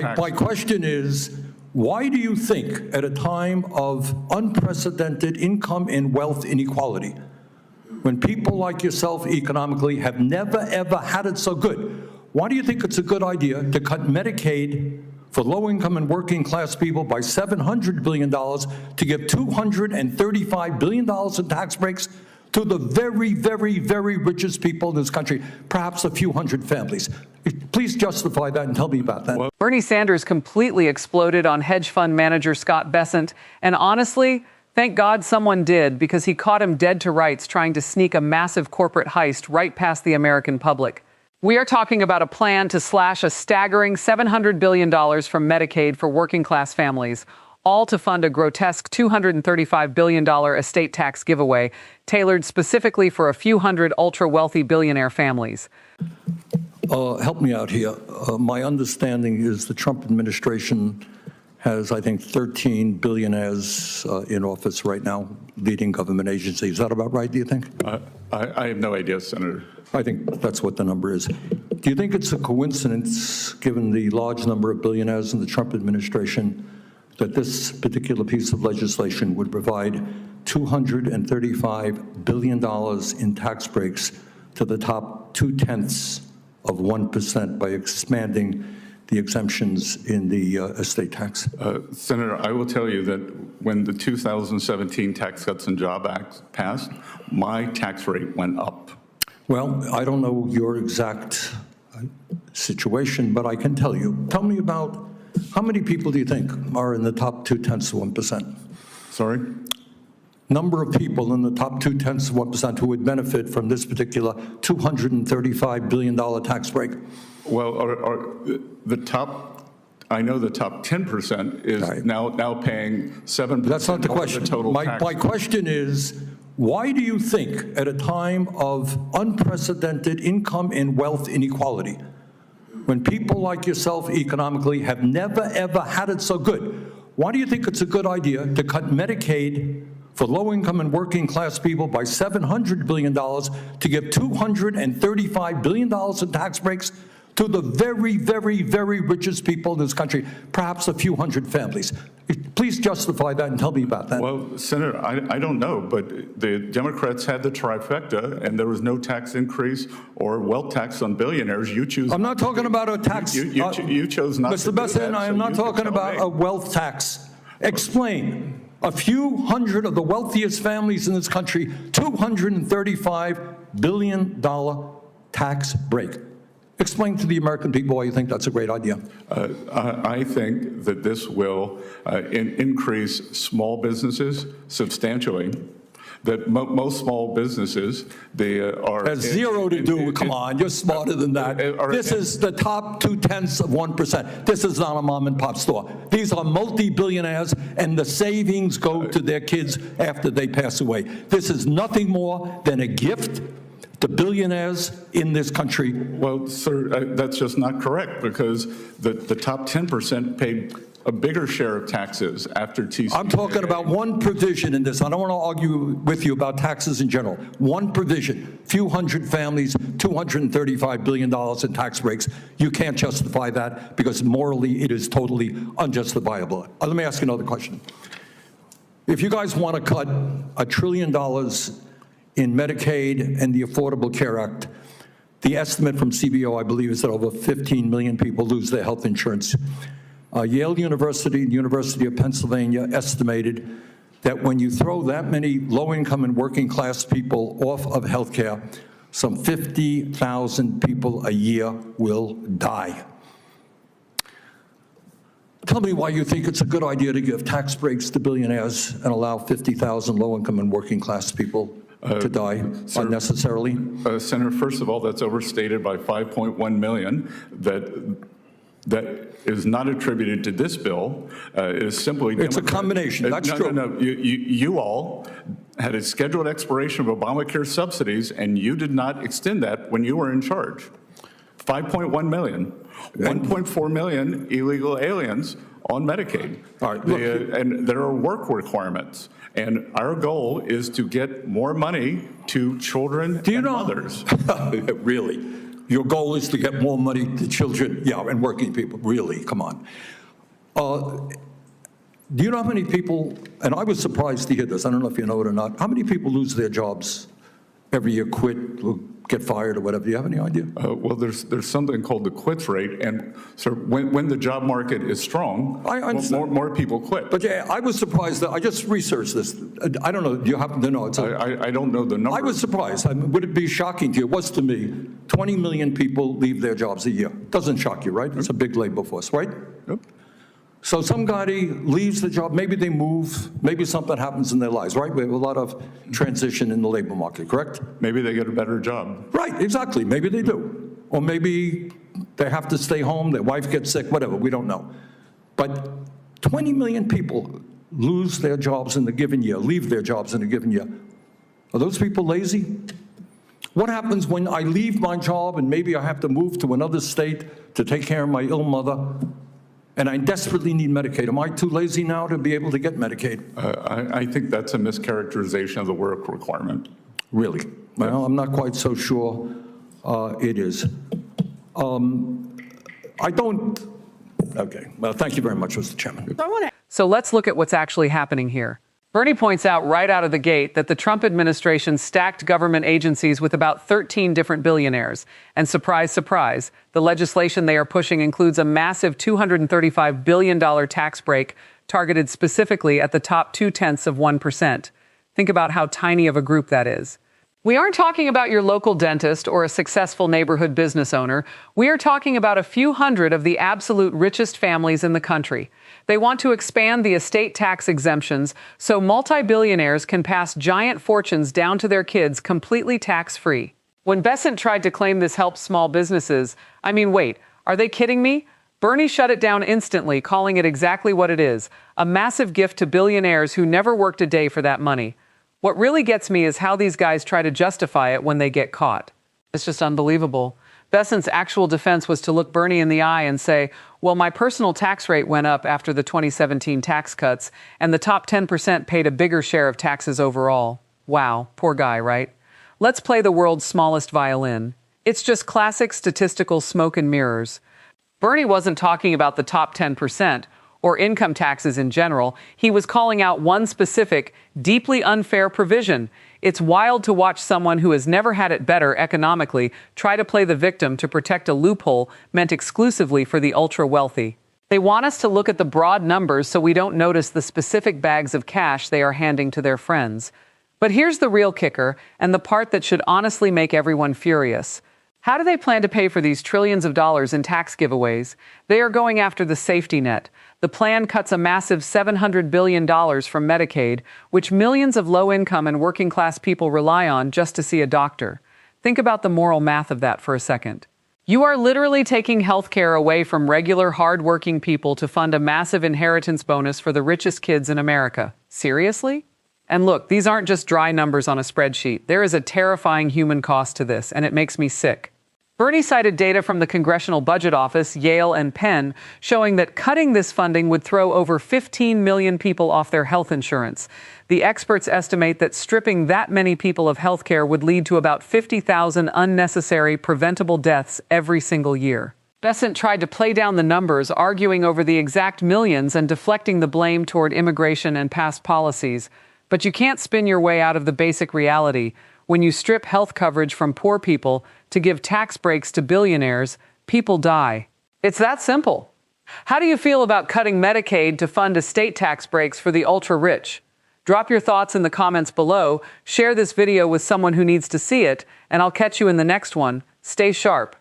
My question is, why do you think at a time of unprecedented income and wealth inequality, when people like yourself economically have never, ever had it so good, why do you think it's a good idea to cut Medicaid for low-income and working-class people by $700 billion, to give $235 billion in tax breaks to the very, very, very richest people in this country, perhaps a few hundred families? Please justify that and tell me about that. Bernie Sanders completely exploded on hedge fund manager Scott Bessent. And honestly, thank God someone did, because he caught him dead to rights trying to sneak a massive corporate heist right past the American public. We are talking about a plan to slash a staggering $700 billion from Medicaid for working class families, all to fund a grotesque $235 billion estate tax giveaway tailored specifically for a few hundred ultra-wealthy billionaire families. Help me out here. My understanding is the Trump administration has, I think, 13 billionaires in office right now, leading government agencies. Is that about right, do you think? I have no idea, Senator. I think that's what the number is. Do you think it's a coincidence, given the large number of billionaires in the Trump administration, that this particular piece of legislation would provide $235 billion in tax breaks to the top 0.2% by expanding the exemptions in the estate tax? Senator, I will tell you that when the 2017 Tax Cuts and Jobs Act passed, my tax rate went up. Well, I don't know your exact situation, but I can tell you. Tell me about how many people do you think are in the top 0.2%? Sorry? Number of people in the top 0.2% who would benefit from this particular $235 billion tax break. Well, the top, I know the top 10% is right. now paying 7%. That's not the question. The total tax. My question is, why do you think at a time of unprecedented income and wealth inequality, when people like yourself economically have never, ever had it so good, why do you think it's a good idea to cut Medicaid for low-income and working-class people by $700 billion, to give $235 billion in tax breaks to the very, very, very richest people in this country, perhaps a few hundred families? Please justify that and tell me about that. Well, Senator, I don't know, but the Democrats had the trifecta, and there was no tax increase or wealth tax on billionaires. You choose. I'm not talking about a tax. You chose not to do that. Mr. Bessent, I am not talking about a wealth tax. Explain. A few hundred of the wealthiest families in this country, $235 billion tax break. Explain to the American people why you think that's a great idea. I think that this will increase small businesses substantially. That most small businesses, they are... Has zero to do, come on, you're smarter than that. This is the top 0.2%. This is not a mom and pop store. These are multi-billionaires, and the savings go to their kids after they pass away. This is nothing more than a gift to billionaires in this country. Well, sir, that's just not correct, because the top 10% paid a bigger share of taxes after TCJA. I'm talking about one provision in this. I don't want to argue with you about taxes in general. One provision, few hundred families, $235 billion in tax breaks. You can't justify that because morally it is totally unjustifiable. Let me ask you another question. If you guys want to cut $1 trillion in Medicaid and the Affordable Care Act, the estimate from CBO, I believe, is that over 15 million people lose their health insurance. Yale University and the University of Pennsylvania estimated that when you throw that many low-income and working-class people off of health care, some 50,000 people a year will die. Tell me why you think it's a good idea to give tax breaks to billionaires and allow 50,000 low-income and working-class people to die unnecessarily? Senator, first of all, that's overstated by 5.1 million. That is not attributed to this bill. It is simply... It's a combination. That's true. No. You all had a scheduled expiration of Obamacare subsidies, and you did not extend that when you were in charge. 5.1 million. 1.4 million illegal aliens on Medicaid. All right, look, and there are work requirements. And our goal is to get more money to children and mothers. Really? Your goal is to get more money to children, yeah, and working people, really, come on. Do you know how many people, and I was surprised to hear this, I don't know if you know it or not, how many people lose their jobs every year, quit, or get fired or whatever? Do you have any idea? Well, there's something called the quits rate, and so when the job market is strong, more people quit. But yeah, I was surprised that I just researched this. I don't know. Do you happen to know? I don't know the number. I was surprised. I mean, would it be shocking to you? It was to me. 20 million people leave their jobs a year. Doesn't shock you, right? It's a big labor force, right? Yep. So some guy leaves the job. Maybe they move. Maybe something happens in their lives, right? We have a lot of transition in the labor market, correct? Maybe they get a better job. Right, exactly. Maybe they do. Or maybe they have to stay home, their wife gets sick, whatever, we don't know. But 20 million people lose their jobs in a given year, leave their jobs in a given year. Are those people lazy? What happens when I leave my job and maybe I have to move to another state to take care of my ill mother, and I desperately need Medicaid? Am I too lazy now to be able to get Medicaid? I think that's a mischaracterization of the work requirement. Really? Well, I'm not quite so sure it is. I don't. Okay. Well, thank you very much, Mr. Chairman. So let's look at what's actually happening here. Bernie points out right out of the gate that the Trump administration stacked government agencies with about 13 different billionaires. And surprise, surprise, the legislation they are pushing includes a massive $235 billion tax break targeted specifically at the top 0.2%. Think about how tiny of a group that is. We aren't talking about your local dentist or a successful neighborhood business owner. We are talking about a few hundred of the absolute richest families in the country. They want to expand the estate tax exemptions so multi-billionaires can pass giant fortunes down to their kids completely tax-free. When Bessent tried to claim this helps small businesses, I mean, wait, are they kidding me? Bernie shut it down instantly, calling it exactly what it is, a massive gift to billionaires who never worked a day for that money. What really gets me is how these guys try to justify it when they get caught. It's just unbelievable. Bessent's actual defense was to look Bernie in the eye and say, well, my personal tax rate went up after the 2017 tax cuts, and the top 10% paid a bigger share of taxes overall. Wow, poor guy, right? Let's play the world's smallest violin. It's just classic statistical smoke and mirrors. Bernie wasn't talking about the top 10%, or income taxes in general. He was calling out one specific, deeply unfair provision. It's wild to watch someone who has never had it better economically try to play the victim to protect a loophole meant exclusively for the ultra-wealthy. They want us to look at the broad numbers so we don't notice the specific bags of cash they are handing to their friends. But here's the real kicker, and the part that should honestly make everyone furious. How do they plan to pay for these trillions of dollars in tax giveaways? They are going after the safety net. The plan cuts a massive $700 billion from Medicaid, which millions of low-income and working-class people rely on just to see a doctor. Think about the moral math of that for a second. You are literally taking health care away from regular, hard-working people to fund a massive inheritance bonus for the richest kids in America. Seriously? And look, these aren't just dry numbers on a spreadsheet. There is a terrifying human cost to this, and it makes me sick. Bernie cited data from the Congressional Budget Office, Yale, and Penn, showing that cutting this funding would throw over 15 million people off their health insurance. The experts estimate that stripping that many people of health care would lead to about 50,000 unnecessary preventable deaths every single year. Bessent tried to play down the numbers, arguing over the exact millions and deflecting the blame toward immigration and past policies. But you can't spin your way out of the basic reality. When you strip health coverage from poor people to give tax breaks to billionaires, people die. It's that simple. How do you feel about cutting Medicaid to fund estate tax breaks for the ultra-rich? Drop your thoughts in the comments below, share this video with someone who needs to see it, and I'll catch you in the next one. Stay sharp.